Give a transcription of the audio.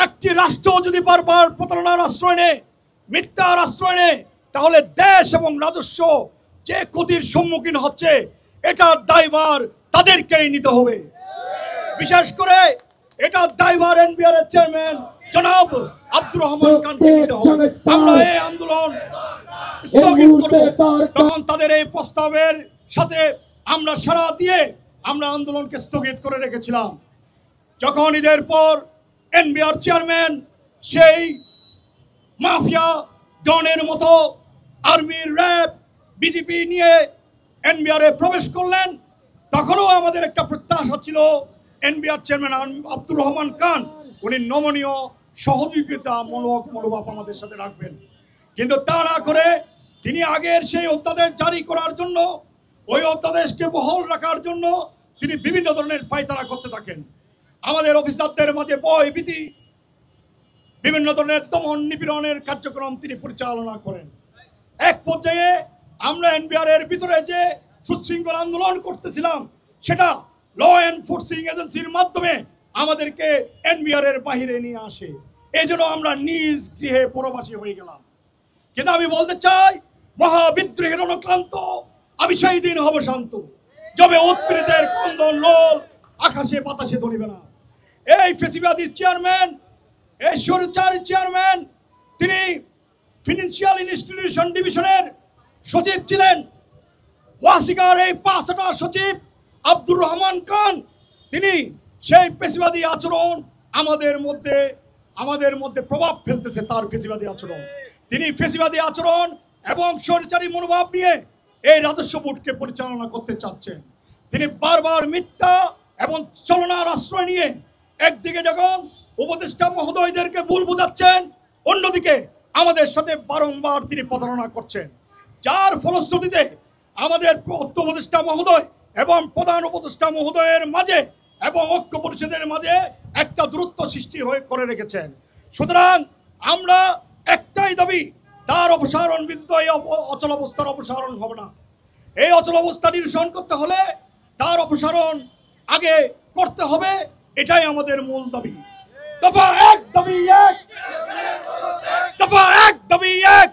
একটি রাষ্ট্র যদি বারবার প্রতারণার আশ্রয় নেয়, মিথ্যার আশ্রয় নেয়, তাহলে দেশ এবং রাজস্ব যে ক্ষতির সম্মুখীন হচ্ছে এটার দায়ভার তাদেরকেই নিতে হবে। বিশেষ করে এটার দায়ভার এনবিআর এর চেয়ারম্যান জনাব আব্দুর রহমান খানকে নিতে হবে। আমরা এই আন্দোলন স্থগিত করব। তখন তাদের এই প্রস্তাবের সাথে আমরা সাড়া দিয়ে আমরা আন্দোলনকে স্থগিত করে রেখেছিলাম। যখন ঈদের পর এনবিআর চেয়ারম্যান সেই মাফিয়া ডনের মতো আর্মি, র্যাব, বিজেপি নিয়ে এনবিআর এ প্রবেশ করলেন, তখনও আমাদের একটা প্রত্যাশা ছিল এনবিআর চেয়ারম্যান আব্দুর রহমান খান উনি নমনীয় সহযোগিতামূলক মনোভাব আমাদের সাথে রাখবেন। কিন্তু তা না করে তিনি আগের সেই অধ্যাদেশ জারি করার জন্য, ওই অধ্যাদেশকে বহাল রাখার জন্য তিনি বিভিন্ন ধরনের পায়তারা করতে থাকেন। আমাদের অফিসারদের মাঝে ভয় ভীতি, বিভিন্ন ধরনের দমন নিপীড়নের কার্যক্রম তিনি পরিচালনা করেন। এক পর্যায়ে আমরা এনবিআর এর ভিতরে যে সুশৃঙ্খল আন্দোলন করতেছিলাম সেটা ল এনফোর্সিং এজেন্সির মাধ্যমে আমাদেরকে এনবিআর এর বাহিরে নিয়ে আসে। এই জন্য আমরা নিজ গৃহে পরবাসী হয়ে গেলাম। কিন্তু আমি বলতে চাই, মহাবিদ্রোহের অনুক্লান্ত আমি সেই দিন হব শান্ত, যবে উৎপীড়িতের ক্রন্দন লোল আকাশে বাতাসে ধরিবে না। এই ফেসিবাদী চেয়ারম্যান, এই স্বৈরাচারী চেয়ারম্যান, তিনি ফিনান্সিয়াল ইনস্টিটিউশন ডিভিশনের সচিব ছিলেন। ওয়াসিকার এই ৫টা সচিব আব্দুর রহমান খান, তিনি সেই ফেসিবাদী আচরণ আমাদের মধ্যে প্রভাব ফেলতেছে। তার ফেসিবাদী আচরণ, তিনি ফেসিবাদী আচরণ এবং স্বৈরাচারী মনোভাব নিয়ে এই রাজস্ব বোর্ডকে পরিচালনা করতে চাচ্ছেন। তিনি বারবার মিথ্যা এবং চলনার আশ্রয় নিয়ে একদিকে যখন উপদেষ্টা মহোদয়দেরকে ভুল বুঝাচ্ছেন, অন্যদিকে আমাদের সাথে বারংবার তিনি প্রতারণা করছেন, যার ফলশ্রুতিতে আমাদের উপদেষ্টা মহোদয় এবং প্রধান উপদেষ্টা মহোদয়ের মাঝে এবং ঐক্য পরিষদের মাঝে একটা দূরত্ব সৃষ্টি করে রেখেছেন। সুতরাং আমরা একটাই দাবি, তার অপসারণ ব্যতীত এই অচল অবস্থার অপসারণ হবে না। এই অচল অবস্থা নিরসন করতে হলে তার অপসারণ আগে করতে হবে, এটাই আমাদের মূল দাবি। দফা এক, দাবি এক, দফা এক, দাবি এক।